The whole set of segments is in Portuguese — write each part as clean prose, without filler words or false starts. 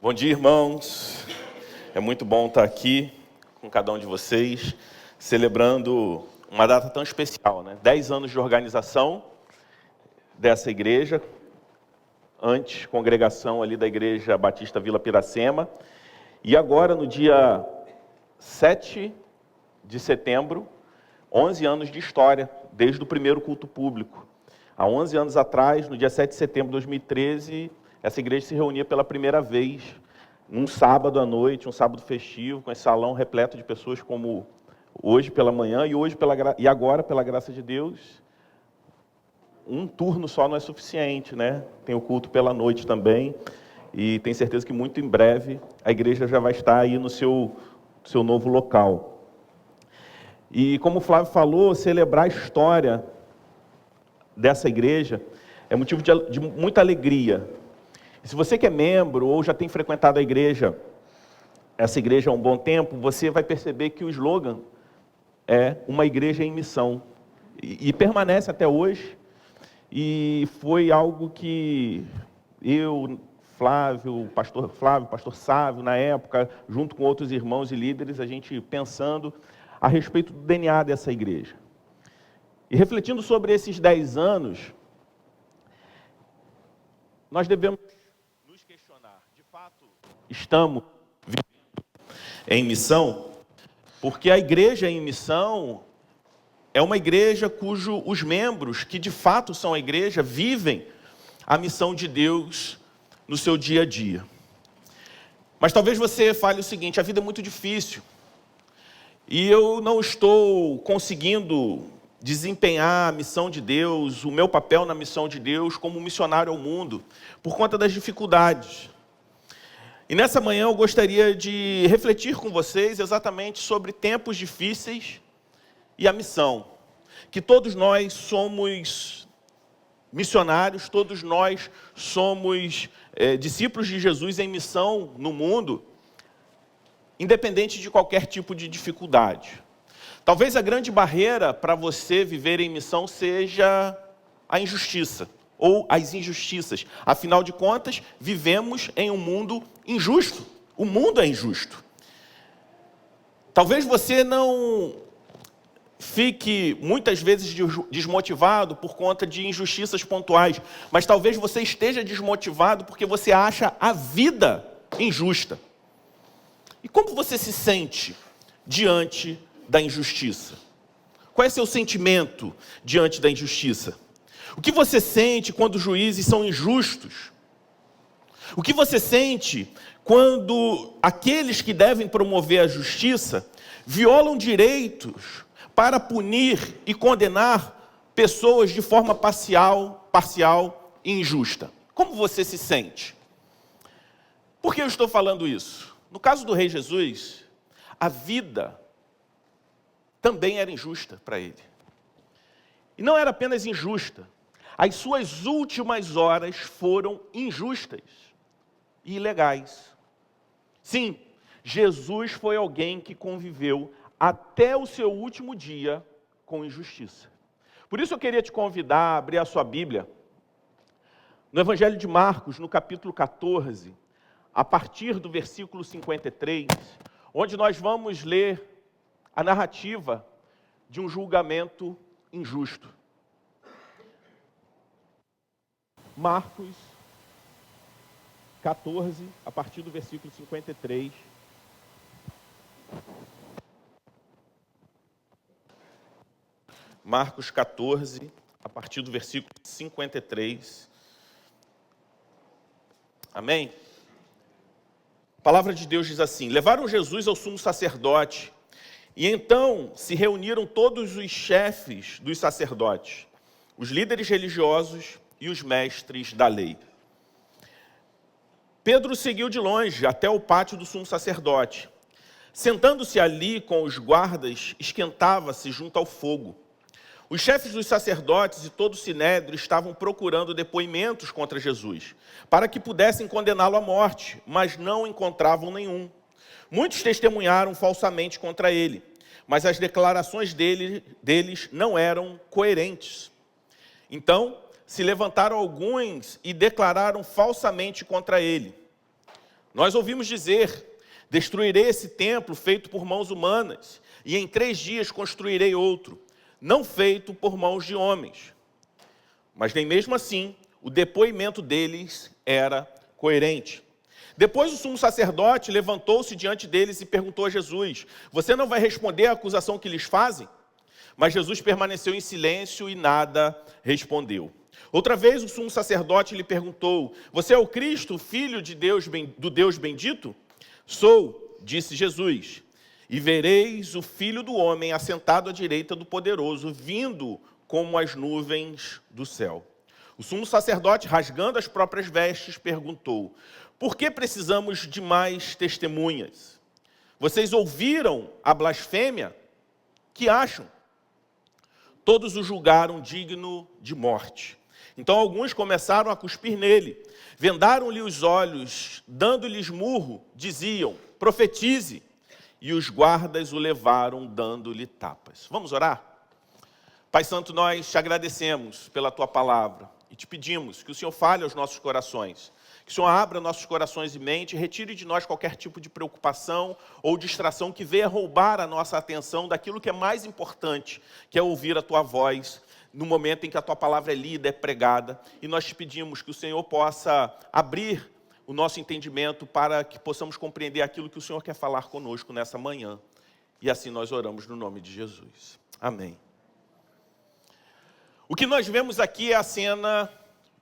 Bom dia, irmãos. É muito bom estar aqui com cada um de vocês, celebrando uma data tão especial, né? 10 anos de organização dessa igreja, antes congregação ali da Igreja Batista Vila Piracema, e agora no dia 7 de setembro, 11 anos de história, desde o primeiro culto público. Há 11 anos atrás, no dia 7 de setembro de 2013, essa igreja se reunia pela primeira vez, num sábado à noite, um sábado festivo, com esse salão repleto de pessoas como hoje pela manhã e agora, pela graça de Deus, um turno só não é suficiente, né? Tem o culto pela noite também, e tenho certeza que muito em breve a igreja já vai estar aí no seu novo local. E como o Flávio falou, celebrar a história dessa igreja é motivo de muita alegria. Se você que é membro ou já tem frequentado essa igreja há um bom tempo, você vai perceber que o slogan é uma igreja em missão. E permanece até hoje. E foi algo que eu, pastor Sávio, na época, junto com outros irmãos e líderes, a gente pensando a respeito do DNA dessa igreja. E refletindo sobre esses 10 anos, nós devemos nos questionar, de fato, estamos vivendo em missão? Porque a igreja em missão é uma igreja os membros, que de fato são a igreja, vivem a missão de Deus no seu dia a dia. Mas talvez você fale o seguinte: a vida é muito difícil, e eu não estou conseguindo desempenhar a missão de Deus, o meu papel na missão de Deus como missionário ao mundo, por conta das dificuldades. E nessa manhã eu gostaria de refletir com vocês exatamente sobre tempos difíceis e a missão. Que todos nós somos missionários, todos nós somos discípulos de Jesus em missão no mundo, independente de qualquer tipo de dificuldade. Talvez a grande barreira para você viver em missão seja a injustiça, ou as injustiças. Afinal de contas, vivemos em um mundo injusto. O mundo é injusto. Talvez você não fique muitas vezes desmotivado por conta de injustiças pontuais, mas talvez você esteja desmotivado porque você acha a vida injusta. E como você se sente diante da injustiça? Qual é seu sentimento diante da injustiça? O que você sente quando os juízes são injustos? O que você sente quando aqueles que devem promover a justiça violam direitos para punir e condenar pessoas de forma parcial e injusta? Como você se sente? Por que eu estou falando isso? No caso do Rei Jesus, a vida também era injusta para ele. E não era apenas injusta, as suas últimas horas foram injustas e ilegais. Sim, Jesus foi alguém que conviveu até o seu último dia com injustiça. Por isso eu queria te convidar a abrir a sua Bíblia no Evangelho de Marcos, no capítulo 14, a partir do versículo 53, onde nós vamos ler a narrativa de um julgamento injusto. Marcos 14, a partir do versículo 53. Marcos 14, a partir do versículo 53. Amém? A palavra de Deus diz assim: levaram Jesus ao sumo sacerdote, e então se reuniram todos os chefes dos sacerdotes, os líderes religiosos e os mestres da lei. Pedro seguiu de longe até o pátio do sumo sacerdote. Sentando-se ali com os guardas, esquentava-se junto ao fogo. Os chefes dos sacerdotes e todo o sinédrio estavam procurando depoimentos contra Jesus, para que pudessem condená-lo à morte, mas não encontravam nenhum. Muitos testemunharam falsamente contra ele, mas as declarações deles não eram coerentes. Então, se levantaram alguns e declararam falsamente contra ele. Nós ouvimos dizer: destruirei esse templo feito por mãos humanas, e em 3 dias construirei outro, não feito por mãos de homens. Mas nem mesmo assim, o depoimento deles era coerente. Depois o sumo sacerdote levantou-se diante deles e perguntou a Jesus: você não vai responder à acusação que lhes fazem? Mas Jesus permaneceu em silêncio e nada respondeu. Outra vez o sumo sacerdote lhe perguntou: você é o Cristo, filho de Deus, do Deus bendito? Sou, disse Jesus, e vereis o Filho do Homem assentado à direita do Poderoso, vindo como as nuvens do céu. O sumo sacerdote, rasgando as próprias vestes, perguntou: por que precisamos de mais testemunhas? Vocês ouviram a blasfêmia? Que acham? Todos o julgaram digno de morte. Então alguns começaram a cuspir nele, vendaram-lhe os olhos, dando-lhes murro, diziam: profetize. E os guardas o levaram dando-lhe tapas. Vamos orar? Pai Santo, nós te agradecemos pela tua palavra e te pedimos que o Senhor fale aos nossos corações, que o Senhor abra nossos corações e mente, retire de nós qualquer tipo de preocupação ou distração que venha roubar a nossa atenção daquilo que é mais importante, que é ouvir a tua voz no momento em que a tua palavra é lida, é pregada. E nós te pedimos que o Senhor possa abrir o nosso entendimento para que possamos compreender aquilo que o Senhor quer falar conosco nessa manhã. E assim nós oramos no nome de Jesus. Amém. O que nós vemos aqui é a cena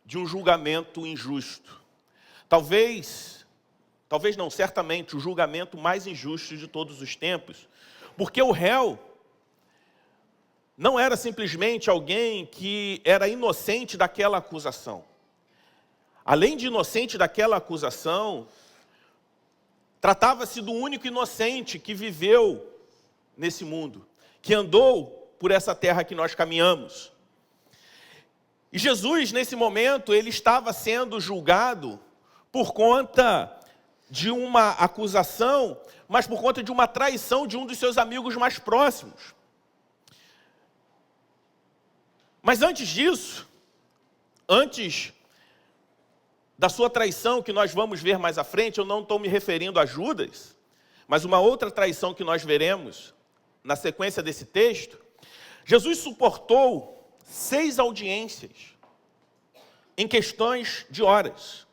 de um julgamento injusto. Talvez não, certamente, o julgamento mais injusto de todos os tempos, porque o réu não era simplesmente alguém que era inocente daquela acusação. Além de inocente daquela acusação, tratava-se do único inocente que viveu nesse mundo, que andou por essa terra que nós caminhamos. E Jesus, nesse momento, ele estava sendo julgado por conta de uma acusação, mas por conta de uma traição de um dos seus amigos mais próximos. Mas antes disso, antes da sua traição, que nós vamos ver mais à frente, eu não estou me referindo a Judas, mas uma outra traição que nós veremos na sequência desse texto, Jesus suportou 6 audiências em questões de horas.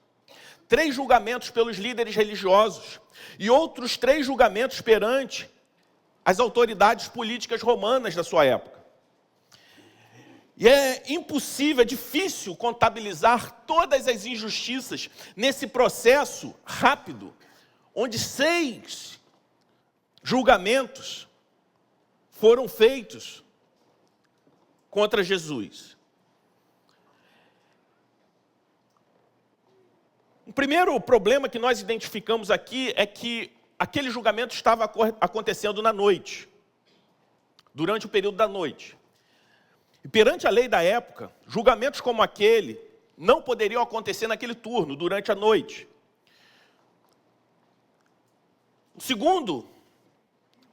3 julgamentos pelos líderes religiosos e outros 3 julgamentos perante as autoridades políticas romanas da sua época. E é impossível, é difícil contabilizar todas as injustiças nesse processo rápido, onde 6 julgamentos foram feitos contra Jesus. O primeiro problema que nós identificamos aqui é que aquele julgamento estava acontecendo na noite, durante o período da noite. E perante a lei da época, julgamentos como aquele não poderiam acontecer naquele turno, durante a noite.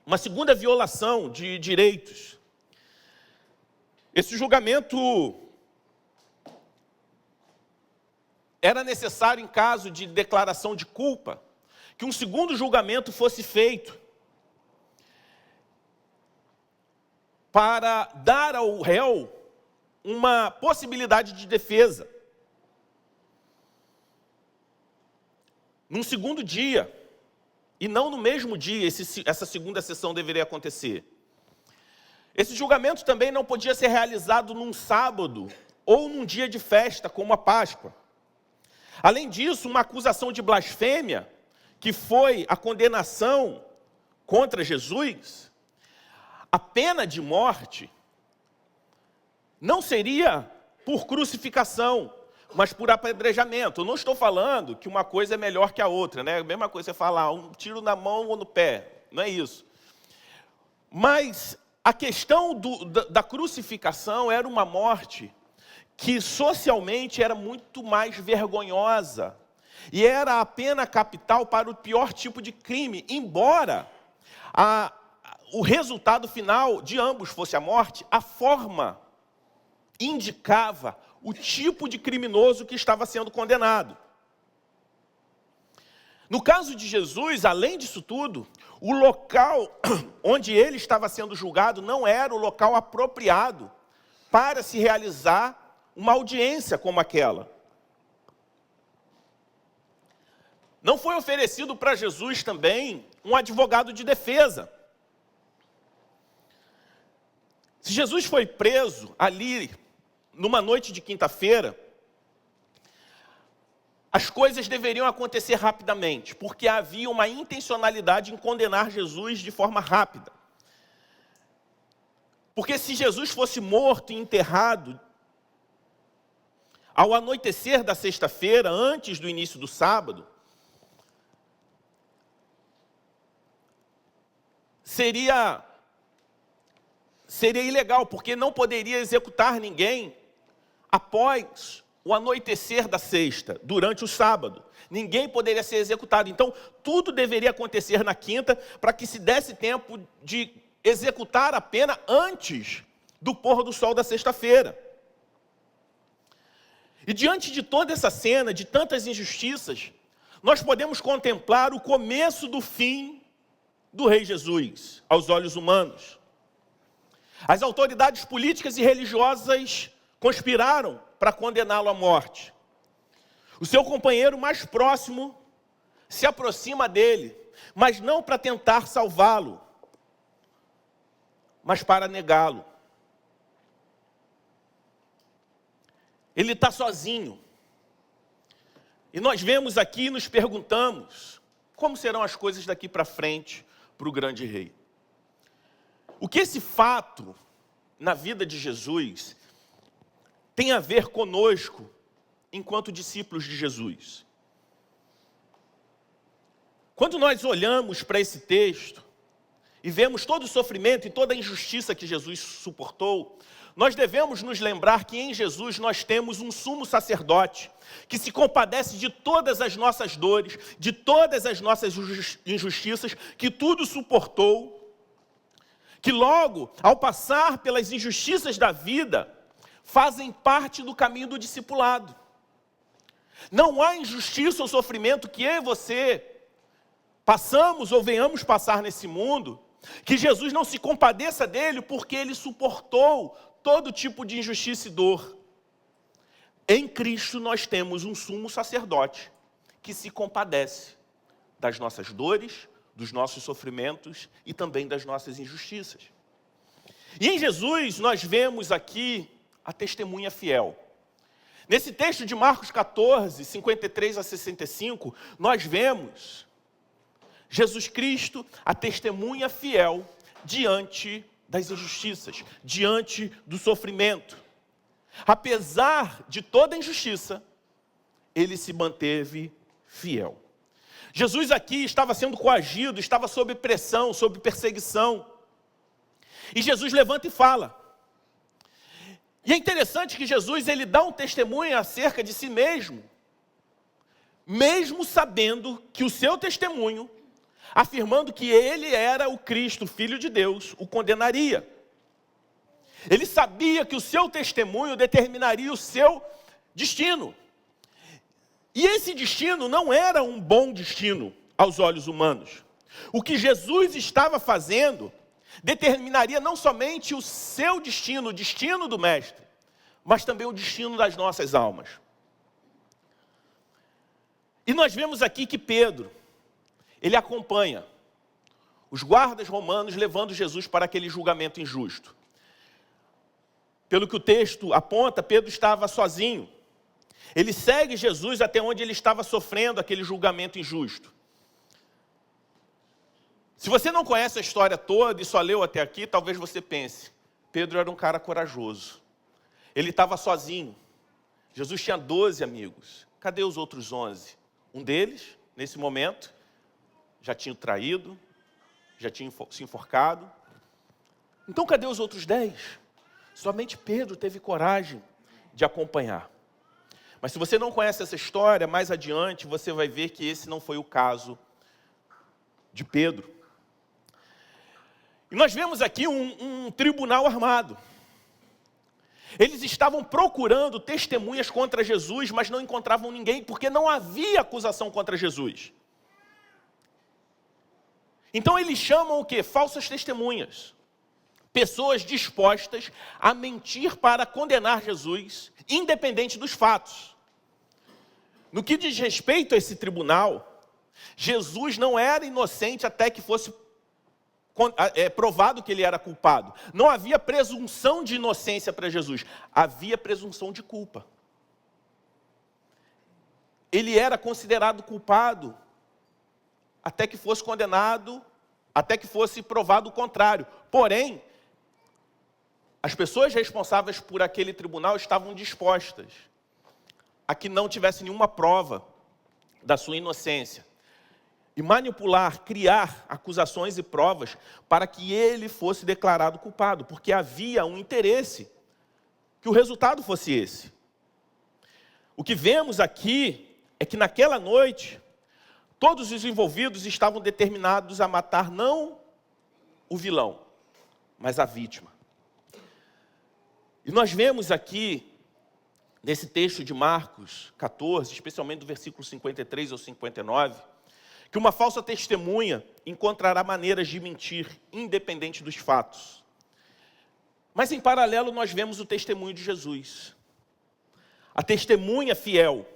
Uma segunda violação de direitos. Esse julgamento era necessário, em caso de declaração de culpa, que um segundo julgamento fosse feito para dar ao réu uma possibilidade de defesa. Num segundo dia, e não no mesmo dia, essa segunda sessão deveria acontecer. Esse julgamento também não podia ser realizado num sábado ou num dia de festa, como a Páscoa. Além disso, uma acusação de blasfêmia, que foi a condenação contra Jesus, a pena de morte não seria por crucificação, mas por apedrejamento. Eu não estou falando que uma coisa é melhor que a outra, né? A mesma coisa você falar um tiro na mão ou no pé, não é isso. Mas a questão da crucificação era uma morte que socialmente era muito mais vergonhosa e era a pena capital para o pior tipo de crime, embora o resultado final de ambos fosse a morte, a forma indicava o tipo de criminoso que estava sendo condenado. No caso de Jesus, além disso tudo, o local onde ele estava sendo julgado não era o local apropriado para se realizar uma audiência como aquela. Não foi oferecido para Jesus também um advogado de defesa. Se Jesus foi preso ali, numa noite de quinta-feira, as coisas deveriam acontecer rapidamente, porque havia uma intencionalidade em condenar Jesus de forma rápida. Porque se Jesus fosse morto e enterrado ao anoitecer da sexta-feira, antes do início do sábado, seria ilegal, porque não poderia executar ninguém após o anoitecer da sexta, durante o sábado. Ninguém poderia ser executado. Então, tudo deveria acontecer na quinta, para que se desse tempo de executar a pena antes do pôr do sol da sexta-feira. E diante de toda essa cena, de tantas injustiças, nós podemos contemplar o começo do fim do Rei Jesus, aos olhos humanos. As autoridades políticas e religiosas conspiraram para condená-lo à morte. O seu companheiro mais próximo se aproxima dele, mas não para tentar salvá-lo, mas para negá-lo. Ele está sozinho. E nós vemos aqui e nos perguntamos, como serão as coisas daqui para frente para o grande rei? O que esse fato na vida de Jesus tem a ver conosco enquanto discípulos de Jesus? Quando nós olhamos para esse texto e vemos todo o sofrimento e toda a injustiça que Jesus suportou, nós devemos nos lembrar que em Jesus nós temos um sumo sacerdote que se compadece de todas as nossas dores, de todas as nossas injustiças, que tudo suportou, que logo, ao passar pelas injustiças da vida, fazem parte do caminho do discipulado. Não há injustiça ou sofrimento que eu e você passamos ou venhamos passar nesse mundo, que Jesus não se compadeça dele, porque ele suportou todo tipo de injustiça e dor. Em Cristo nós temos um sumo sacerdote que se compadece das nossas dores, dos nossos sofrimentos e também das nossas injustiças. E em Jesus nós vemos aqui a testemunha fiel. Nesse texto de Marcos 14, 53 a 65, nós vemos Jesus Cristo, a testemunha fiel diante das injustiças, diante do sofrimento. Apesar de toda a injustiça, ele se manteve fiel. Jesus aqui estava sendo coagido, estava sob pressão, sob perseguição. E Jesus levanta e fala. E é interessante que Jesus ele dá um testemunho acerca de si mesmo, mesmo sabendo que o seu testemunho, afirmando que ele era o Cristo, Filho de Deus, o condenaria. Ele sabia que o seu testemunho determinaria o seu destino. E esse destino não era um bom destino aos olhos humanos. O que Jesus estava fazendo determinaria não somente o seu destino, o destino do Mestre, mas também o destino das nossas almas. E nós vemos aqui que Pedro, ele acompanha os guardas romanos levando Jesus para aquele julgamento injusto. Pelo que o texto aponta, Pedro estava sozinho. Ele segue Jesus até onde ele estava sofrendo aquele julgamento injusto. Se você não conhece a história toda e só leu até aqui, talvez você pense, Pedro era um cara corajoso. Ele estava sozinho. Jesus tinha 12 amigos. Cadê os outros 11? Um deles, nesse momento, já tinha traído, já tinha se enforcado. Então cadê os outros 10? Somente Pedro teve coragem de acompanhar. Mas se você não conhece essa história, mais adiante você vai ver que esse não foi o caso de Pedro. E nós vemos aqui um tribunal armado. Eles estavam procurando testemunhas contra Jesus, mas não encontravam ninguém, porque não havia acusação contra Jesus. Então eles chamam o quê? Falsas testemunhas. Pessoas dispostas a mentir para condenar Jesus, independente dos fatos. No que diz respeito a esse tribunal, Jesus não era inocente até que fosse provado que ele era culpado. Não havia presunção de inocência para Jesus, havia presunção de culpa. Ele era considerado culpado até que fosse condenado, até que fosse provado o contrário. Porém, as pessoas responsáveis por aquele tribunal estavam dispostas a que não tivesse nenhuma prova da sua inocência. E manipular, criar acusações e provas para que ele fosse declarado culpado, porque havia um interesse que o resultado fosse esse. O que vemos aqui é que naquela noite, todos os envolvidos estavam determinados a matar não o vilão, mas a vítima. E nós vemos aqui, nesse texto de Marcos 14, especialmente do versículo 53 ao 59, que uma falsa testemunha encontrará maneiras de mentir, independente dos fatos. Mas em paralelo nós vemos o testemunho de Jesus. A testemunha fiel.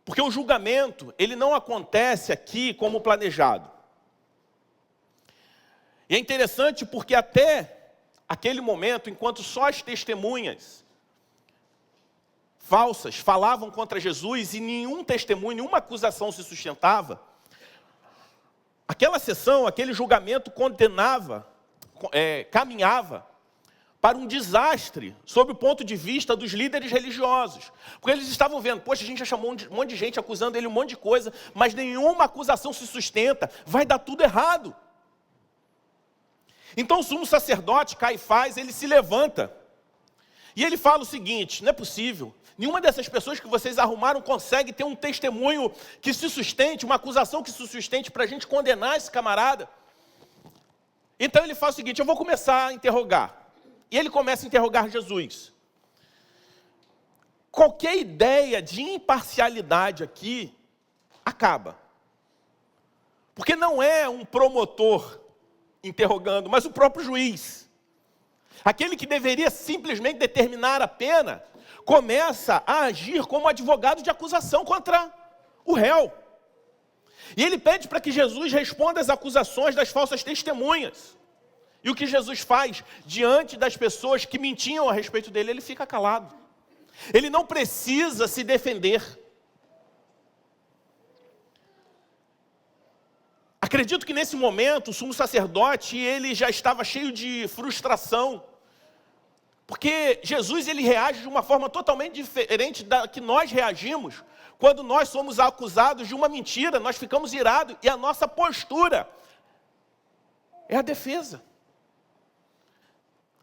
Porque o julgamento, ele não acontece aqui como planejado. E é interessante porque até aquele momento, enquanto só as testemunhas falsas falavam contra Jesus e nenhum testemunho, nenhuma acusação se sustentava, aquela sessão, aquele julgamento caminhava para um desastre, sob o ponto de vista dos líderes religiosos. Porque eles estavam vendo, poxa, a gente já chamou um monte de gente acusando ele um monte de coisa, mas nenhuma acusação se sustenta, vai dar tudo errado. Então o sumo sacerdote, Caifás, ele se levanta, e ele fala o seguinte: não é possível, nenhuma dessas pessoas que vocês arrumaram consegue ter um testemunho que se sustente, uma acusação que se sustente para a gente condenar esse camarada. Então ele fala o seguinte: eu vou começar a interrogar. E ele começa a interrogar Jesus. Qualquer ideia de imparcialidade aqui acaba. Porque não é um promotor interrogando, mas o próprio juiz. Aquele que deveria simplesmente determinar a pena, começa a agir como advogado de acusação contra o réu. E ele pede para que Jesus responda às acusações das falsas testemunhas. E o que Jesus faz diante das pessoas que mentiam a respeito dele? Ele fica calado. Ele não precisa se defender. Acredito que nesse momento o sumo sacerdote, ele já estava cheio de frustração. Porque Jesus, ele reage de uma forma totalmente diferente da que nós reagimos. Quando nós somos acusados de uma mentira, nós ficamos irados e a nossa postura é a defesa.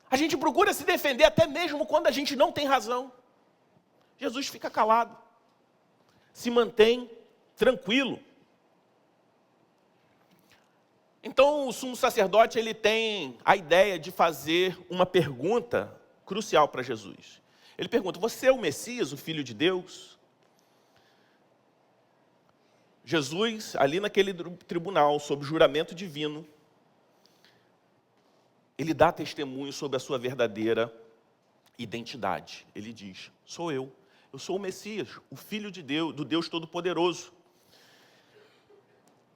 A gente procura se defender até mesmo quando a gente não tem razão. Jesus fica calado, se mantém tranquilo. Então o sumo sacerdote, ele tem a ideia de fazer uma pergunta crucial para Jesus. Ele pergunta: você é o Messias, o Filho de Deus? Jesus, ali naquele tribunal, sob juramento divino, ele dá testemunho sobre a sua verdadeira identidade. Ele diz: sou eu sou o Messias, o Filho de Deus, do Deus Todo-Poderoso.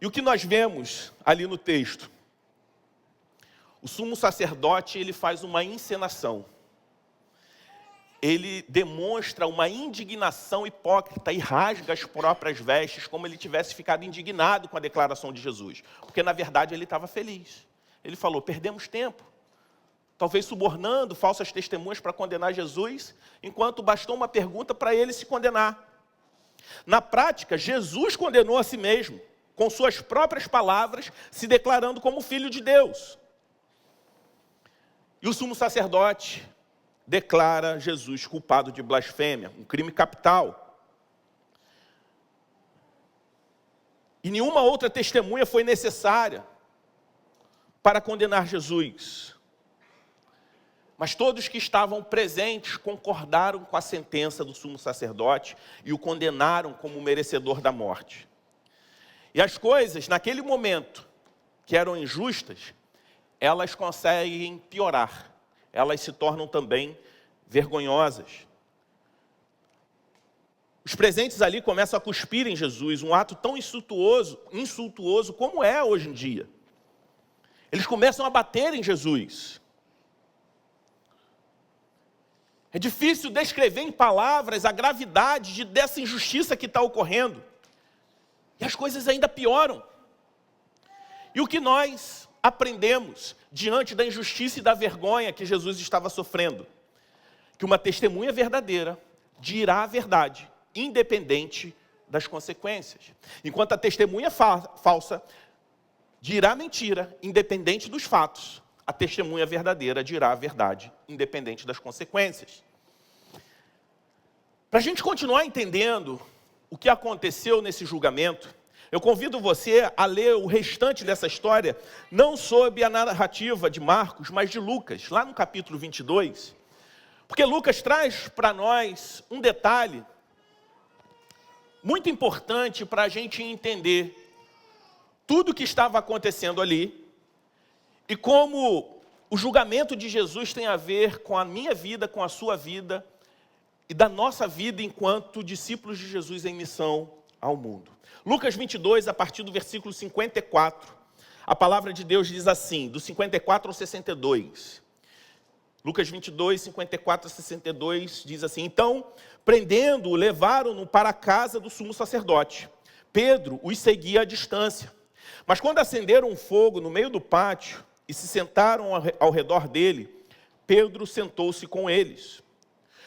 E o que nós vemos ali no texto? O sumo sacerdote, ele faz uma encenação. Ele demonstra uma indignação hipócrita e rasga as próprias vestes, como ele tivesse ficado indignado com a declaração de Jesus. Porque, na verdade, ele estava feliz. Ele falou: perdemos tempo, talvez subornando falsas testemunhas para condenar Jesus, enquanto bastou uma pergunta para ele se condenar. Na prática, Jesus condenou a si mesmo, com suas próprias palavras, se declarando como Filho de Deus. E o sumo sacerdote declara Jesus culpado de blasfêmia, um crime capital. E nenhuma outra testemunha foi necessária para condenar Jesus. Mas todos que estavam presentes concordaram com a sentença do sumo sacerdote e o condenaram como merecedor da morte. E as coisas, naquele momento, que eram injustas, elas conseguem piorar. Elas se tornam também vergonhosas. Os presentes ali começam a cuspir em Jesus, um ato tão insultuoso como é hoje em dia. Eles começam a bater em Jesus. É difícil descrever em palavras a gravidade dessa injustiça que está ocorrendo. E as coisas ainda pioram. E o que nós aprendemos diante da injustiça e da vergonha que Jesus estava sofrendo? Que uma testemunha verdadeira dirá a verdade, independente das consequências. Enquanto a testemunha falsa dirá mentira, independente dos fatos, a testemunha verdadeira dirá a verdade, independente das consequências. Para a gente continuar entendendo o que aconteceu nesse julgamento, eu convido você a ler o restante dessa história, não sob a narrativa de Marcos, mas de Lucas, lá no capítulo 22. Porque Lucas traz para nós um detalhe muito importante para a gente entender tudo o que estava acontecendo ali e como o julgamento de Jesus tem a ver com a minha vida, com a sua vida e da nossa vida enquanto discípulos de Jesus em missão ao mundo. Lucas 22, a partir do versículo 54, a palavra de Deus diz assim, do 54 ao 62. Lucas 22, 54 a 62, diz assim: Então, prendendo-o, levaram-no para a casa do sumo sacerdote. Pedro os seguia à distância. Mas quando acenderam um fogo no meio do pátio e se sentaram ao redor dele, Pedro sentou-se com eles.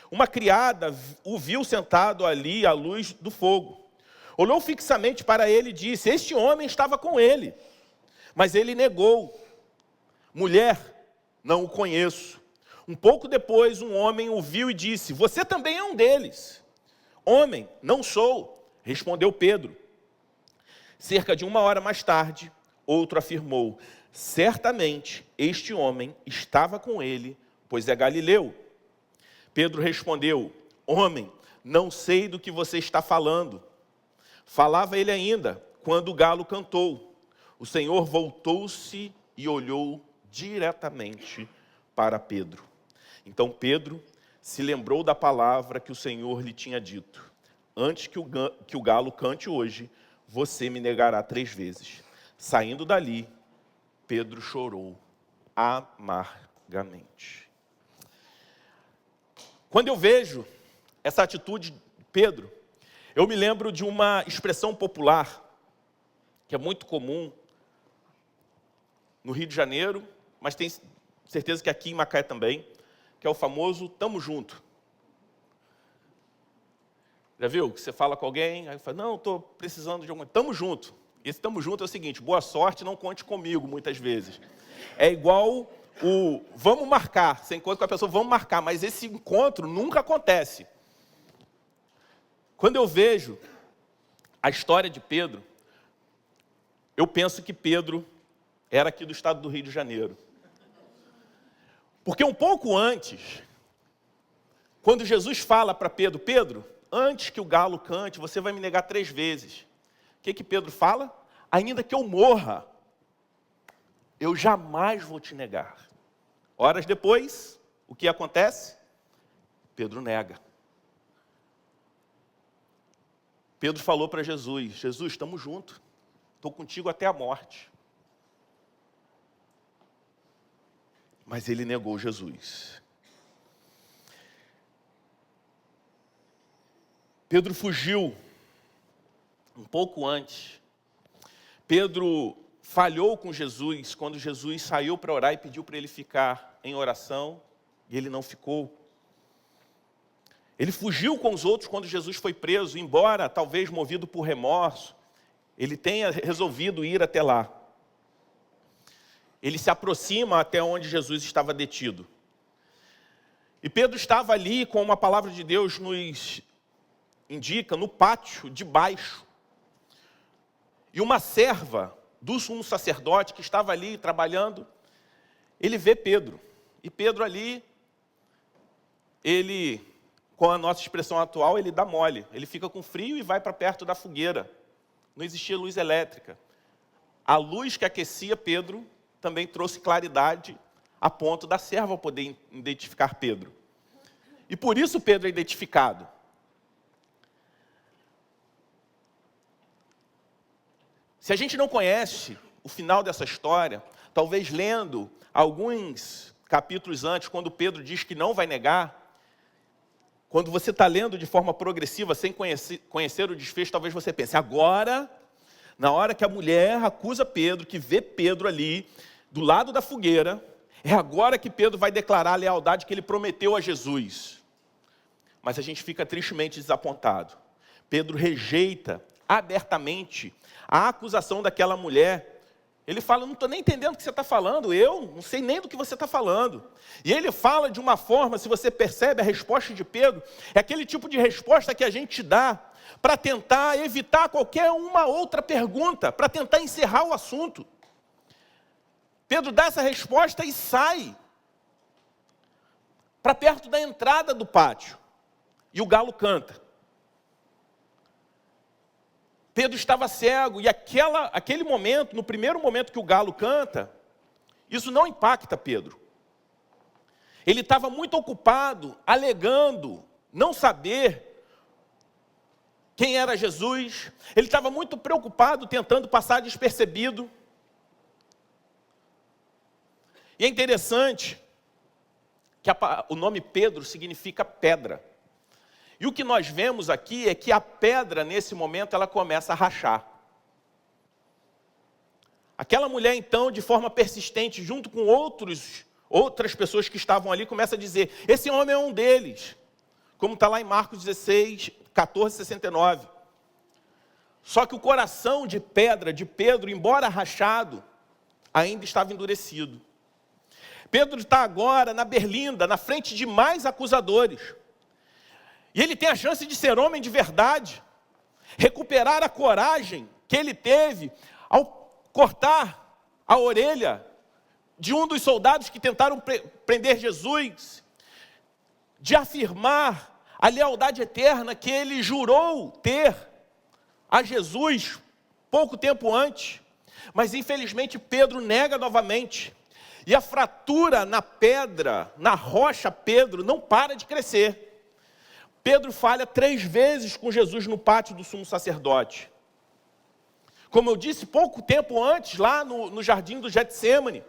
Uma criada o viu sentado ali à luz do fogo. Olhou fixamente para ele e disse: Este homem estava com ele. Mas ele negou. Mulher, não o conheço. Um pouco depois, um homem o viu e disse: Você também é um deles. Homem, não sou, respondeu Pedro. Cerca de 1 hora mais tarde, outro afirmou: Certamente este homem estava com ele, pois é galileu. Pedro respondeu: Homem, não sei do que você está falando. Falava ele ainda, quando o galo cantou. O Senhor voltou-se e olhou diretamente para Pedro. Então Pedro se lembrou da palavra que o Senhor lhe tinha dito: Antes que o galo cante hoje, você me negará 3 vezes. Saindo dali, Pedro chorou amargamente. Quando eu vejo essa atitude de Pedro, eu me lembro de uma expressão popular, que é muito comum no Rio de Janeiro, mas tenho certeza que aqui em Macaé também, que é o famoso "tamo junto". Já viu? Que você fala com alguém, aí fala: não, estou precisando de alguma coisa. Tamo junto. Esse tamo junto é o seguinte: boa sorte, não conte comigo, muitas vezes. É igual o vamos marcar. Você encontra com a pessoa, vamos marcar, mas esse encontro nunca acontece. Quando eu vejo a história de Pedro, eu penso que Pedro era aqui do estado do Rio de Janeiro. Porque um pouco antes, quando Jesus fala para Pedro: Pedro, antes que o galo cante, você vai me negar 3 vezes. O que Pedro fala? Ainda que eu morra, eu jamais vou te negar. Horas depois, o que acontece? Pedro nega. Pedro falou para Jesus: Jesus, estamos juntos, estou contigo até a morte. Mas ele negou Jesus. Pedro fugiu um pouco antes. Pedro falhou com Jesus quando Jesus saiu para orar e pediu para ele ficar em oração, e ele não ficou. Ele fugiu com os outros quando Jesus foi preso, embora talvez movido por remorso, ele tenha resolvido ir até lá. Ele se aproxima até onde Jesus estava detido. E Pedro estava ali, como a palavra de Deus nos indica, no pátio de baixo. E uma serva do sumo sacerdote que estava ali trabalhando, ele vê Pedro. E Pedro ali, ele, com a nossa expressão atual, ele dá mole. Ele fica com frio e vai para perto da fogueira, não existia luz elétrica. A luz que aquecia Pedro também trouxe claridade a ponto da serva poder identificar Pedro. E por isso Pedro é identificado. Se a gente não conhece o final dessa história, talvez lendo alguns capítulos antes, quando Pedro diz que não vai negar, quando você está lendo de forma progressiva, sem conhecer o desfecho, talvez você pense, agora, na hora que a mulher acusa Pedro, que vê Pedro ali, do lado da fogueira, é agora que Pedro vai declarar a lealdade que ele prometeu a Jesus. Mas a gente fica tristemente desapontado. Pedro rejeita abertamente a acusação daquela mulher. Ele fala, não estou nem entendendo o que você está falando, eu não sei nem do que você está falando. E ele fala de uma forma, se você percebe a resposta de Pedro, é aquele tipo de resposta que a gente dá para tentar evitar qualquer uma outra pergunta, para tentar encerrar o assunto. Pedro dá essa resposta e sai para perto da entrada do pátio. E o galo canta. Pedro estava cego, e aquele momento, no primeiro momento que o galo canta, isso não impacta Pedro. Ele estava muito ocupado, alegando não saber quem era Jesus. Ele estava muito preocupado, tentando passar despercebido. E é interessante que o nome Pedro significa pedra. E o que nós vemos aqui é que a pedra, nesse momento, ela começa a rachar. Aquela mulher, então, de forma persistente, junto com outras pessoas que estavam ali, começa a dizer, esse homem é um deles. Como está lá em Marcos 16, 14, 69. Só que o coração de pedra de Pedro, embora rachado, ainda estava endurecido. Pedro está agora na berlinda, na frente de mais acusadores. E ele tem a chance de ser homem de verdade, recuperar a coragem que ele teve ao cortar a orelha de um dos soldados que tentaram prender Jesus, de afirmar a lealdade eterna que ele jurou ter a Jesus pouco tempo antes. Mas infelizmente Pedro nega novamente, e a fratura na pedra, na rocha Pedro, não para de crescer. Pedro falha 3 vezes com Jesus no pátio do sumo sacerdote. Como eu disse, pouco tempo antes, lá no jardim do Getsêmani,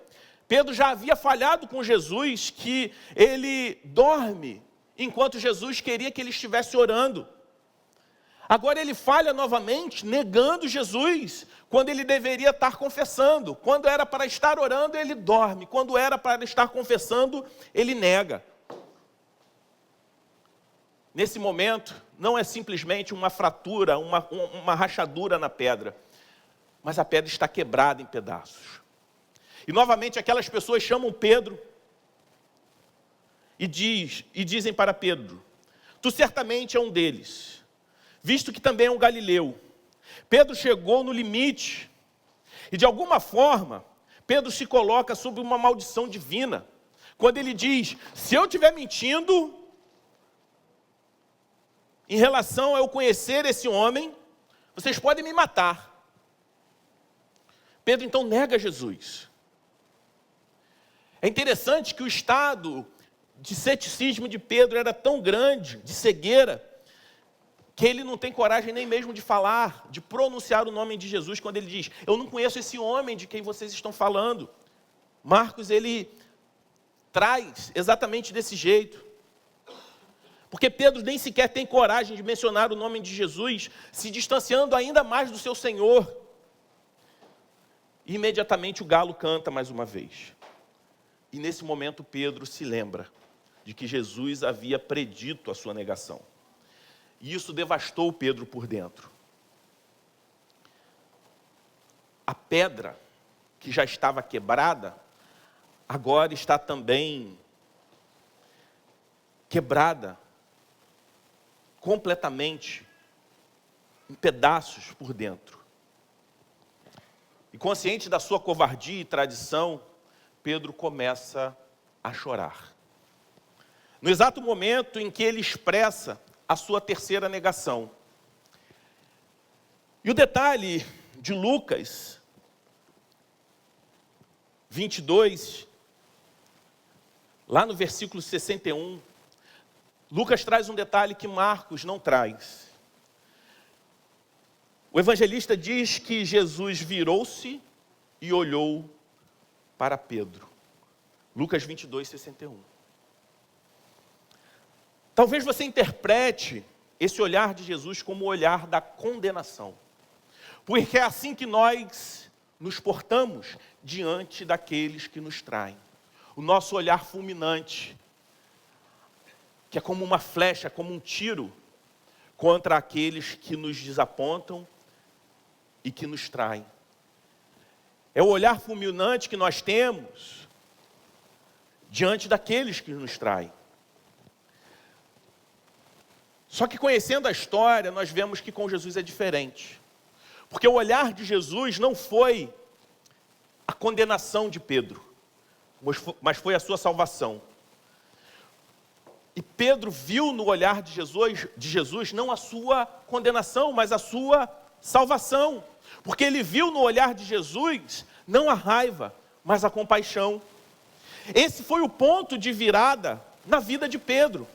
Pedro já havia falhado com Jesus, que ele dorme, enquanto Jesus queria que ele estivesse orando. Agora ele falha novamente, negando Jesus, quando ele deveria estar confessando. Quando era para estar orando, ele dorme. Quando era para estar confessando, ele nega. Nesse momento, não é simplesmente uma fratura, uma rachadura na pedra, mas a pedra está quebrada em pedaços. E novamente aquelas pessoas chamam Pedro e dizem para Pedro, tu certamente é um deles, visto que também é um galileu. Pedro chegou no limite, e de alguma forma, Pedro se coloca sob uma maldição divina, quando ele diz, se eu estiver mentindo em relação a eu conhecer esse homem, vocês podem me matar. Pedro então nega Jesus. É interessante que o estado de ceticismo de Pedro era tão grande, de cegueira, que ele não tem coragem nem mesmo de falar, de pronunciar o nome de Jesus, quando ele diz, eu não conheço esse homem de quem vocês estão falando. Marcos, ele traz exatamente desse jeito. Porque Pedro nem sequer tem coragem de mencionar o nome de Jesus, se distanciando ainda mais do seu Senhor. E imediatamente o galo canta mais uma vez. E nesse momento Pedro se lembra de que Jesus havia predito a sua negação. E isso devastou Pedro por dentro. A pedra que já estava quebrada, agora está também quebrada completamente em pedaços por dentro. E consciente da sua covardia e tradição, Pedro começa a chorar. No exato momento em que ele expressa a sua terceira negação. E o detalhe de Lucas 22, lá no versículo 61, Lucas traz um detalhe que Marcos não traz. O evangelista diz que Jesus virou-se e olhou para Pedro. Lucas 22, 61. Talvez você interprete esse olhar de Jesus como o olhar da condenação. Porque é assim que nós nos portamos diante daqueles que nos traem. O nosso olhar fulminante, que é como uma flecha, como um tiro contra aqueles que nos desapontam e que nos traem. É o olhar fulminante que nós temos diante daqueles que nos traem. Só que conhecendo a história, nós vemos que com Jesus é diferente. Porque o olhar de Jesus não foi a condenação de Pedro, mas foi a sua salvação. E Pedro viu no olhar de Jesus não a sua condenação, mas a sua salvação. Porque ele viu no olhar de Jesus não a raiva, mas a compaixão. Esse foi o ponto de virada na vida de Pedro.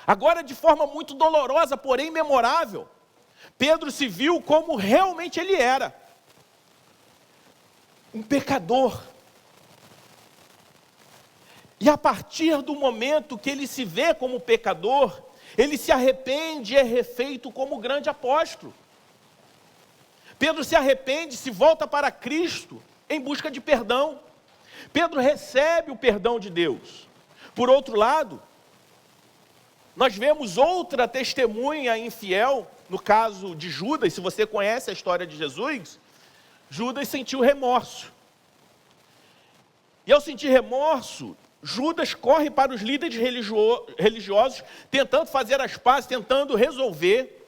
Agora, de forma muito dolorosa, porém memorável, Pedro se viu como realmente ele era. Um pecador. E a partir do momento que ele se vê como pecador, ele se arrepende e é refeito como grande apóstolo. Pedro se arrepende, se volta para Cristo em busca de perdão. Pedro recebe o perdão de Deus. Por outro lado, nós vemos outra testemunha infiel, no caso de Judas. Se você conhece a história de Jesus, Judas sentiu remorso. E ao sentir remorso, Judas corre para os líderes religiosos, tentando fazer as pazes, tentando resolver.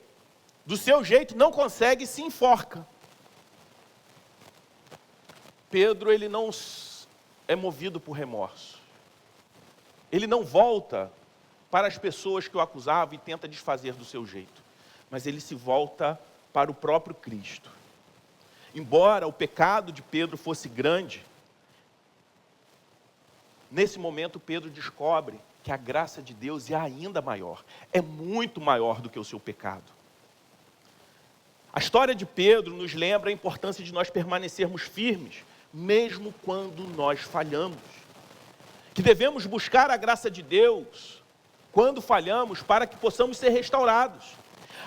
Do seu jeito, não consegue e se enforca. Pedro, ele não é movido por remorso. Ele não volta para as pessoas que o acusavam e tenta desfazer do seu jeito. Mas ele se volta para o próprio Cristo. Embora o pecado de Pedro fosse grande, nesse momento Pedro descobre que a graça de Deus é ainda maior. É muito maior do que o seu pecado. A história de Pedro nos lembra a importância de nós permanecermos firmes, mesmo quando nós falhamos. Que devemos buscar a graça de Deus quando falhamos, para que possamos ser restaurados.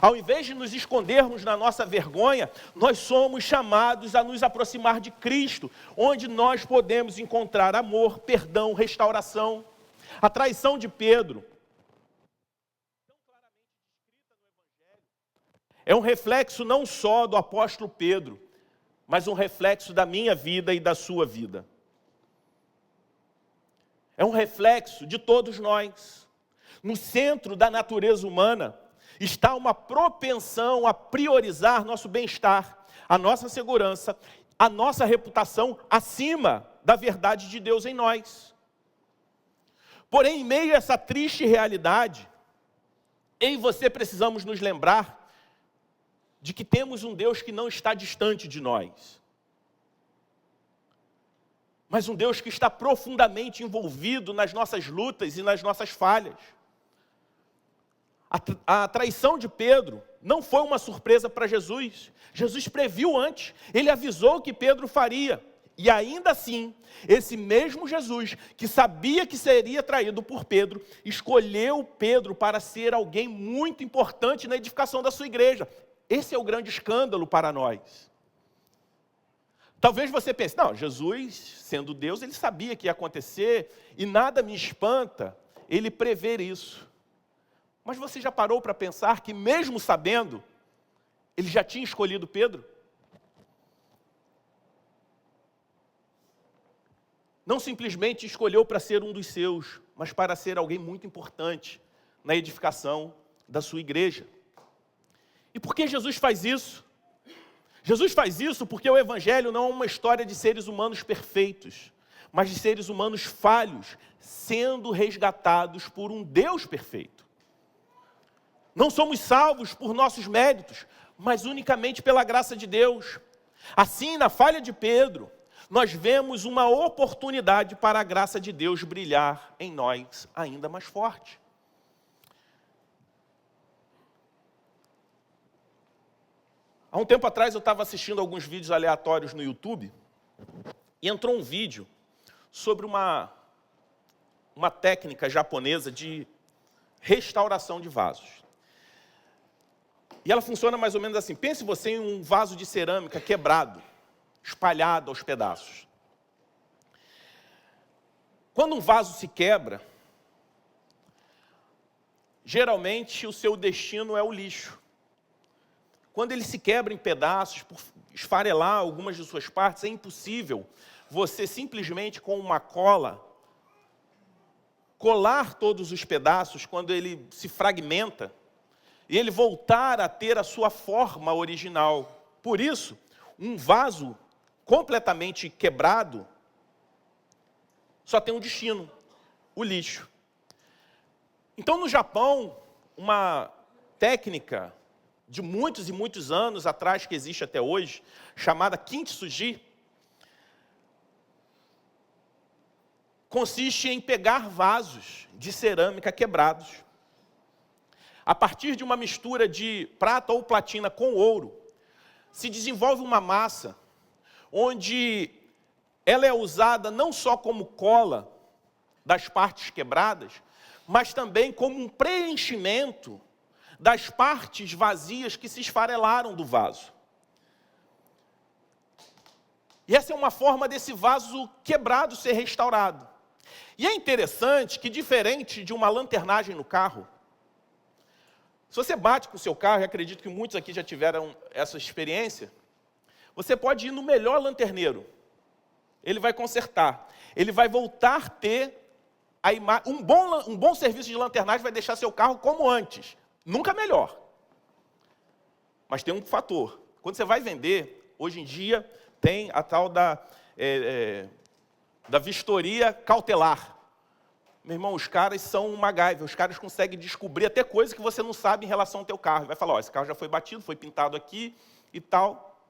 Ao invés de nos escondermos na nossa vergonha, nós somos chamados a nos aproximar de Cristo, onde nós podemos encontrar amor, perdão, restauração. A traição de Pedro é um reflexo não só do apóstolo Pedro, mas um reflexo da minha vida e da sua vida. É um reflexo de todos nós. No centro da natureza humana está uma propensão a priorizar nosso bem-estar, a nossa segurança, a nossa reputação acima da verdade de Deus em nós. Porém, em meio a essa triste realidade, eu e você precisamos nos lembrar de que temos um Deus que não está distante de nós, mas um Deus que está profundamente envolvido nas nossas lutas e nas nossas falhas. A traição de Pedro não foi uma surpresa para Jesus. Jesus previu antes, ele avisou que Pedro faria. E ainda assim, esse mesmo Jesus, que sabia que seria traído por Pedro, escolheu Pedro para ser alguém muito importante na edificação da sua igreja. Esse é o grande escândalo para nós. Talvez você pense, não, Jesus, sendo Deus, ele sabia que ia acontecer e nada me espanta ele prever isso. Mas você já parou para pensar que mesmo sabendo, ele já tinha escolhido Pedro? Não simplesmente escolheu para ser um dos seus, mas para ser alguém muito importante na edificação da sua igreja. E por que Jesus faz isso? Jesus faz isso porque o Evangelho não é uma história de seres humanos perfeitos, mas de seres humanos falhos, sendo resgatados por um Deus perfeito. Não somos salvos por nossos méritos, mas unicamente pela graça de Deus. Assim, na falha de Pedro, nós vemos uma oportunidade para a graça de Deus brilhar em nós ainda mais forte. Há um tempo atrás eu estava assistindo alguns vídeos aleatórios no YouTube e entrou um vídeo sobre uma técnica japonesa de restauração de vasos. E ela funciona mais ou menos assim. Pense você em um vaso de cerâmica quebrado, espalhado aos pedaços. Quando um vaso se quebra, geralmente o seu destino é o lixo. Quando ele se quebra em pedaços, por esfarelar algumas de suas partes, é impossível você simplesmente com uma cola colar todos os pedaços quando ele se fragmenta e ele voltar a ter a sua forma original. Por isso, um vaso completamente quebrado só tem um destino, o lixo. Então, no Japão, uma técnica de muitos e muitos anos atrás, que existe até hoje, chamada kintsugi, consiste em pegar vasos de cerâmica quebrados. A partir de uma mistura de prata ou platina com ouro, se desenvolve uma massa onde ela é usada não só como cola das partes quebradas, mas também como um preenchimento das partes vazias que se esfarelaram do vaso. E essa é uma forma desse vaso quebrado ser restaurado. E é interessante que, diferente de uma lanternagem no carro, se você bate com o seu carro, e acredito que muitos aqui já tiveram essa experiência, você pode ir no melhor lanterneiro. Ele vai consertar. Ele vai voltar a ter um bom serviço de lanternagem, vai deixar seu carro como antes. Nunca melhor. Mas tem um fator. Quando você vai vender, hoje em dia, tem a tal da vistoria cautelar. Meu irmão, os caras são um MacGyver. Os caras conseguem descobrir até coisas que você não sabe em relação ao teu carro. Vai falar, ó, esse carro já foi batido, foi pintado aqui e tal.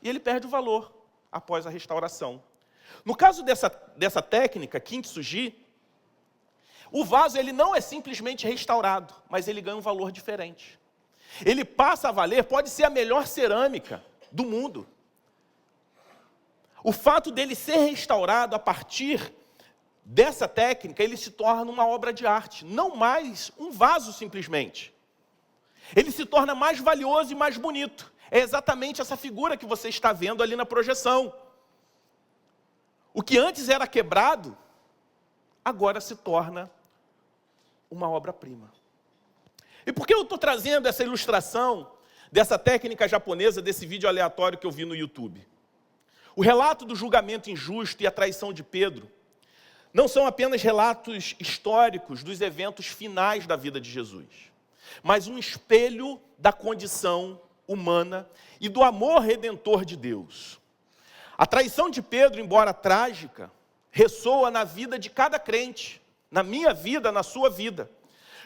E ele perde o valor após a restauração. No caso dessa técnica, kintsugi, o vaso ele não é simplesmente restaurado, mas ele ganha um valor diferente. Ele passa a valer, pode ser a melhor cerâmica do mundo. O fato dele ser restaurado a partir dessa técnica, ele se torna uma obra de arte, não mais um vaso simplesmente. Ele se torna mais valioso e mais bonito. É exatamente essa figura que você está vendo ali na projeção. O que antes era quebrado, agora se torna uma obra-prima. E por que eu estou trazendo essa ilustração dessa técnica japonesa, desse vídeo aleatório que eu vi no YouTube? O relato do julgamento injusto e a traição de Pedro não são apenas relatos históricos dos eventos finais da vida de Jesus, mas um espelho da condição humana e do amor redentor de Deus. A traição de Pedro, embora trágica, ressoa na vida de cada crente, na minha vida, na sua vida.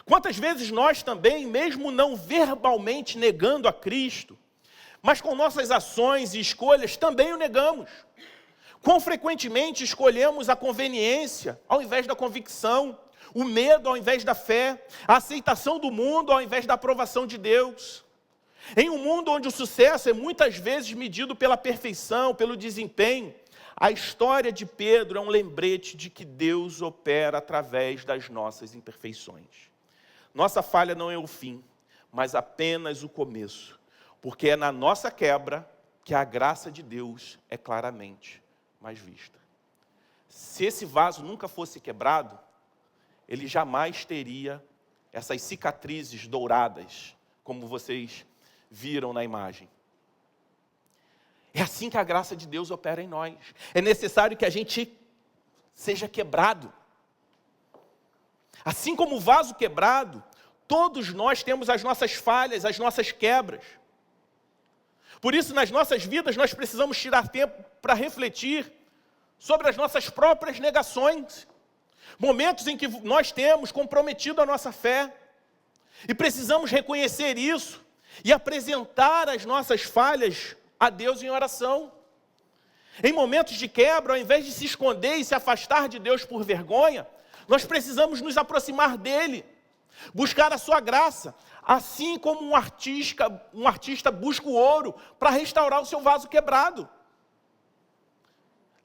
Quantas vezes nós também, mesmo não verbalmente negando a Cristo, mas com nossas ações e escolhas também o negamos. Quão frequentemente escolhemos a conveniência ao invés da convicção, o medo ao invés da fé, a aceitação do mundo ao invés da aprovação de Deus. Em um mundo onde o sucesso é muitas vezes medido pela perfeição, pelo desempenho, a história de Pedro é um lembrete de que Deus opera através das nossas imperfeições. Nossa falha não é o fim, mas apenas o começo, porque é na nossa quebra que a graça de Deus é claramente mais vista. Se esse vaso nunca fosse quebrado, ele jamais teria essas cicatrizes douradas, como vocês viram na imagem. É assim que a graça de Deus opera em nós. É necessário que a gente seja quebrado. Assim como o vaso quebrado, todos nós temos as nossas falhas, as nossas quebras. Por isso, nas nossas vidas, nós precisamos tirar tempo para refletir sobre as nossas próprias negações. Momentos em que nós temos comprometido a nossa fé. E precisamos reconhecer isso. e apresentar as nossas falhas a Deus em oração. Em momentos de quebra, ao invés de se esconder e se afastar de Deus por vergonha, nós precisamos nos aproximar dele, buscar a sua graça, assim como um artista busca o ouro para restaurar o seu vaso quebrado.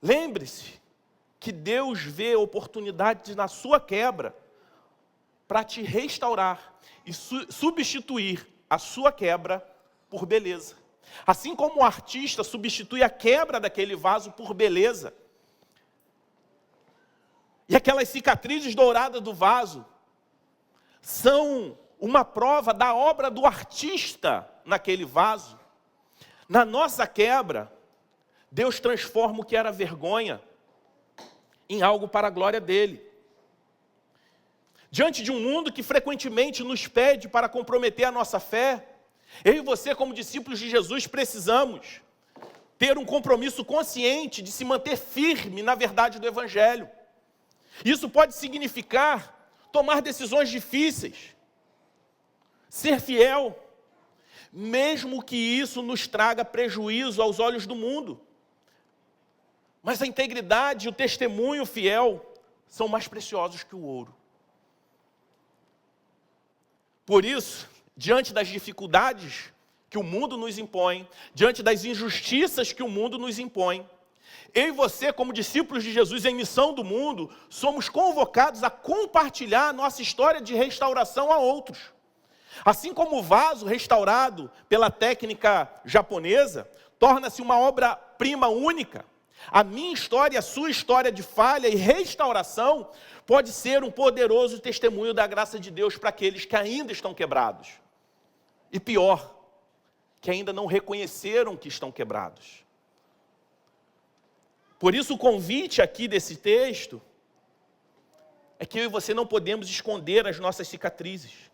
Lembre-se que Deus vê oportunidades na sua quebra para te restaurar e substituir a sua quebra por beleza. Assim como o artista substitui a quebra daquele vaso por beleza, e aquelas cicatrizes douradas do vaso são uma prova da obra do artista naquele vaso, na nossa quebra, Deus transforma o que era vergonha em algo para a glória dele. Diante de um mundo que frequentemente nos pede para comprometer a nossa fé, eu e você, como discípulos de Jesus, precisamos ter um compromisso consciente de se manter firme na verdade do Evangelho. Isso pode significar tomar decisões difíceis, ser fiel, mesmo que isso nos traga prejuízo aos olhos do mundo. Mas a integridade e o testemunho fiel são mais preciosos que o ouro. Por isso, diante das dificuldades que o mundo nos impõe, diante das injustiças que o mundo nos impõe, eu e você, como discípulos de Jesus em missão do mundo, somos convocados a compartilhar a nossa história de restauração a outros. Assim como o vaso restaurado pela técnica japonesa torna-se uma obra-prima única, a minha história e a sua história de falha e restauração pode ser um poderoso testemunho da graça de Deus para aqueles que ainda estão quebrados. E pior, que ainda não reconheceram que estão quebrados. Por isso o convite aqui desse texto é que eu e você não podemos esconder as nossas cicatrizes.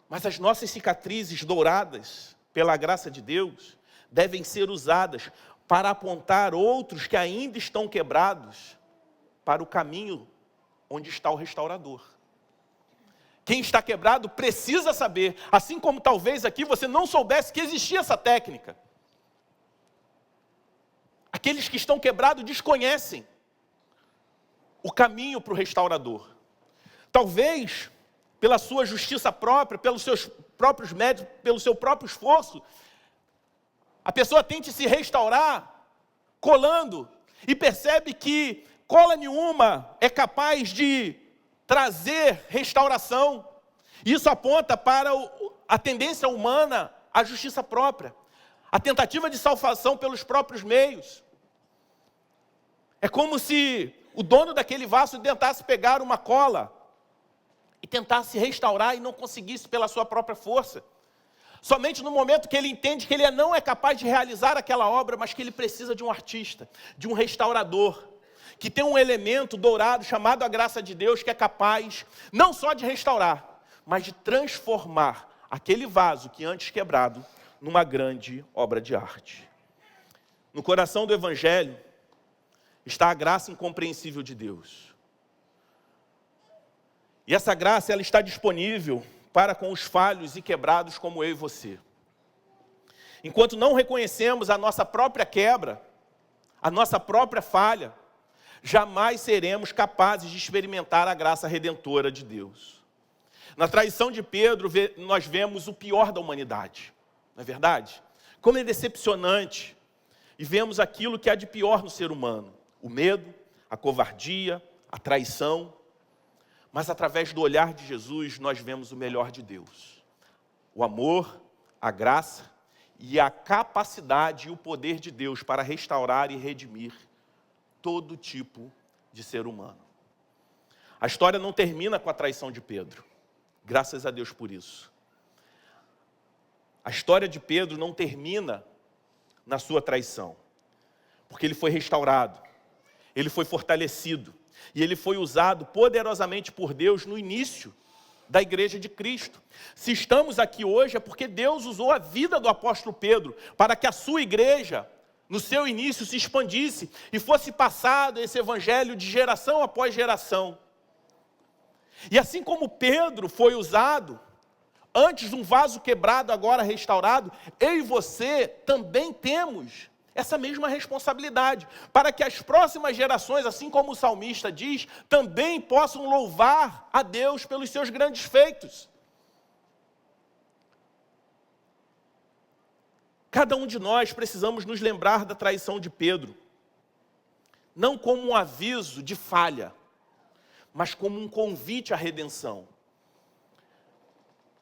Mas as nossas cicatrizes douradas pela graça de Deus devem ser usadas para apontar outros que ainda estão quebrados para o caminho onde está o restaurador. Quem está quebrado precisa saber, assim como talvez aqui você não soubesse que existia essa técnica. Aqueles que estão quebrados desconhecem o caminho para o restaurador. Talvez, pela sua justiça própria, pelos seus próprios méritos, pelo seu próprio esforço, a pessoa tente se restaurar colando e percebe que cola nenhuma é capaz de trazer restauração. Isso aponta para a tendência humana à justiça própria, a tentativa de salvação pelos próprios meios. É como se o dono daquele vaso tentasse pegar uma cola e tentasse restaurar e não conseguisse pela sua própria força. Somente no momento que ele entende que ele não é capaz de realizar aquela obra, mas que ele precisa de um artista, de um restaurador, que tem um elemento dourado chamado a graça de Deus, que é capaz não só de restaurar, mas de transformar aquele vaso que antes quebrado numa grande obra de arte. No coração do Evangelho está a graça incompreensível de Deus. E essa graça ela está disponível para com os falhos e quebrados como eu e você. Enquanto não reconhecemos a nossa própria quebra, a nossa própria falha, jamais seremos capazes de experimentar a graça redentora de Deus. Na traição de Pedro, nós vemos o pior da humanidade, não é verdade? Como é decepcionante, e vemos aquilo que há de pior no ser humano, o medo, a covardia, a traição. Mas através do olhar de Jesus, nós vemos o melhor de Deus. O amor, a graça e a capacidade e o poder de Deus para restaurar e redimir todo tipo de ser humano. A história não termina com a traição de Pedro. Graças a Deus por isso. A história de Pedro não termina na sua traição. Porque ele foi restaurado, ele foi fortalecido. E ele foi usado poderosamente por Deus no início da igreja de Cristo. Se estamos aqui hoje é porque Deus usou a vida do apóstolo Pedro para que a sua igreja, no seu início, se expandisse e fosse passado esse evangelho de geração após geração. E assim como Pedro foi usado Antes um vaso quebrado, agora restaurado, eu e você também temos essa mesma responsabilidade, para que as próximas gerações, assim como o salmista diz, também possam louvar a Deus pelos seus grandes feitos. Cada um de nós precisamos nos lembrar da traição de Pedro, não como um aviso de falha, mas como um convite à redenção.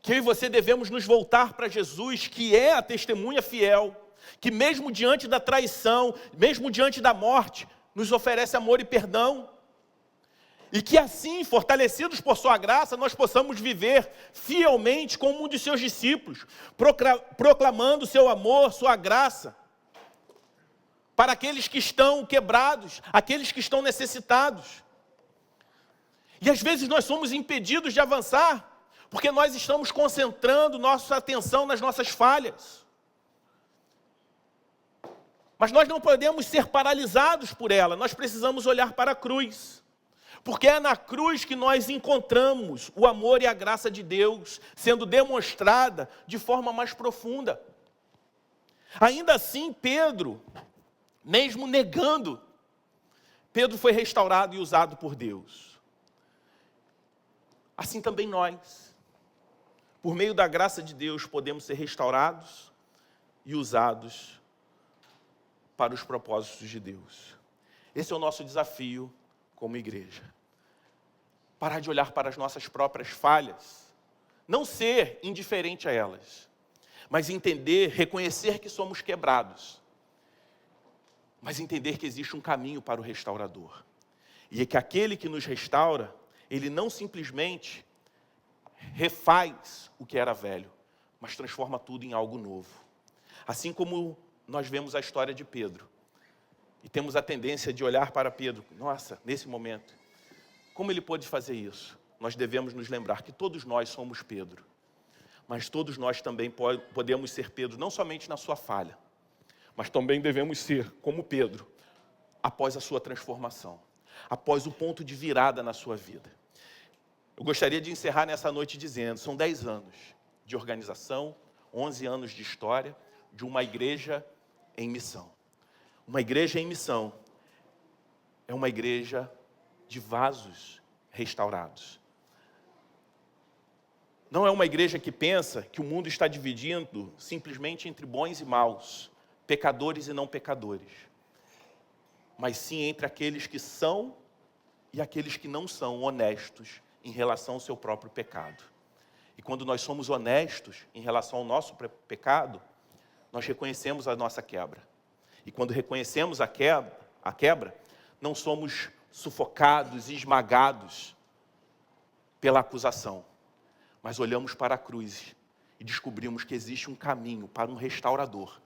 Que eu e você devemos nos voltar para Jesus, que é a testemunha fiel, que mesmo diante da traição, mesmo diante da morte, nos oferece amor e perdão. E que assim, fortalecidos por sua graça, nós possamos viver fielmente como um de seus discípulos, proclamando seu amor, sua graça, para aqueles que estão quebrados, aqueles que estão necessitados. E às vezes nós somos impedidos de avançar, porque nós estamos concentrando nossa atenção nas nossas falhas. Mas nós não podemos ser paralisados por ela, nós precisamos olhar para a cruz. Porque é na cruz que nós encontramos o amor e a graça de Deus sendo demonstrada de forma mais profunda. Ainda assim, Pedro, mesmo negando, Pedro foi restaurado e usado por Deus. Assim também nós, por meio da graça de Deus, podemos ser restaurados e usados para os propósitos de Deus. Esse é o nosso desafio como igreja. Parar de olhar para as nossas próprias falhas, não ser indiferente a elas, mas entender, reconhecer que somos quebrados, mas entender que existe um caminho para o restaurador. E é que aquele que nos restaura, ele não simplesmente refaz o que era velho, mas transforma tudo em algo novo. Assim como nós vemos a história de Pedro, e temos a tendência de olhar para Pedro, nossa, nesse momento, como ele pôde fazer isso? Nós devemos nos lembrar que todos nós somos Pedro, mas todos nós também podemos ser Pedro, não somente na sua falha, mas também devemos ser como Pedro, após a sua transformação, após o ponto de virada na sua vida. Eu gostaria de encerrar nessa noite dizendo, são 10 anos de organização, 11 anos de história, de uma igreja em missão. Uma igreja em missão é uma igreja de vasos restaurados. Não é uma igreja que pensa que o mundo está dividindo simplesmente entre bons e maus, pecadores e não pecadores, mas sim entre aqueles que são e aqueles que não são honestos em relação ao seu próprio pecado. E quando nós somos honestos em relação ao nosso pecado, nós reconhecemos a nossa quebra. E quando reconhecemos a quebra, não somos sufocados e esmagados pela acusação, mas olhamos para a cruz e descobrimos que existe um caminho para um restaurador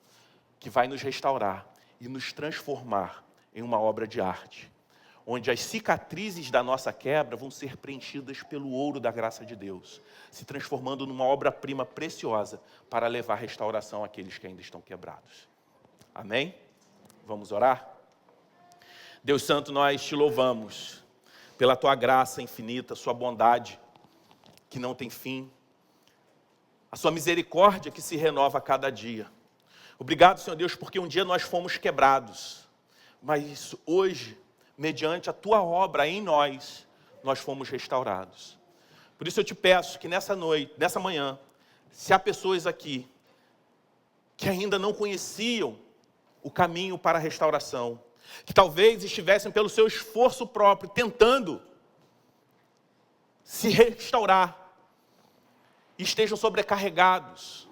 que vai nos restaurar e nos transformar em uma obra de arte, onde as cicatrizes da nossa quebra vão ser preenchidas pelo ouro da graça de Deus, se transformando numa obra-prima preciosa para levar restauração àqueles que ainda estão quebrados. Amém? Vamos orar? Deus Santo, nós te louvamos pela tua graça infinita, sua bondade que não tem fim, a sua misericórdia que se renova a cada dia. Obrigado, Senhor Deus, porque um dia nós fomos quebrados, mas hoje, mediante a tua obra em nós, nós fomos restaurados. Por isso eu te peço que nessa noite, nessa manhã, se há pessoas aqui que ainda não conheciam o caminho para a restauração, que talvez estivessem pelo seu esforço próprio tentando se restaurar, e estejam sobrecarregados,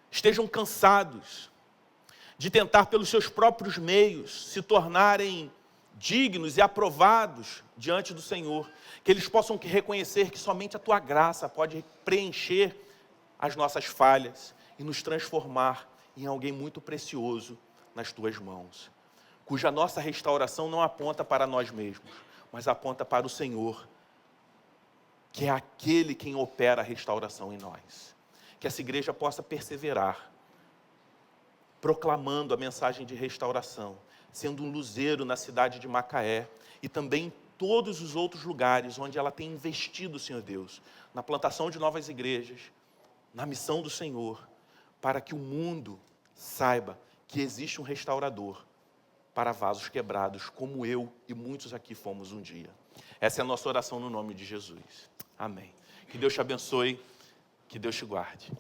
estejam cansados de tentar pelos seus próprios meios se tornarem dignos e aprovados diante do Senhor, que eles possam reconhecer que somente a tua graça pode preencher as nossas falhas e nos transformar em alguém muito precioso nas tuas mãos, cuja nossa restauração não aponta para nós mesmos, mas aponta para o Senhor, que é aquele quem opera a restauração em nós. Que essa igreja possa perseverar, proclamando a mensagem de restauração, sendo um luzeiro na cidade de Macaé e também todos os outros lugares onde ela tem investido, Senhor Deus, na plantação de novas igrejas, na missão do Senhor, para que o mundo saiba que existe um restaurador para vasos quebrados, como eu e muitos aqui fomos um dia. Essa é a nossa oração no nome de Jesus. Amém. Que Deus te abençoe, que Deus te guarde.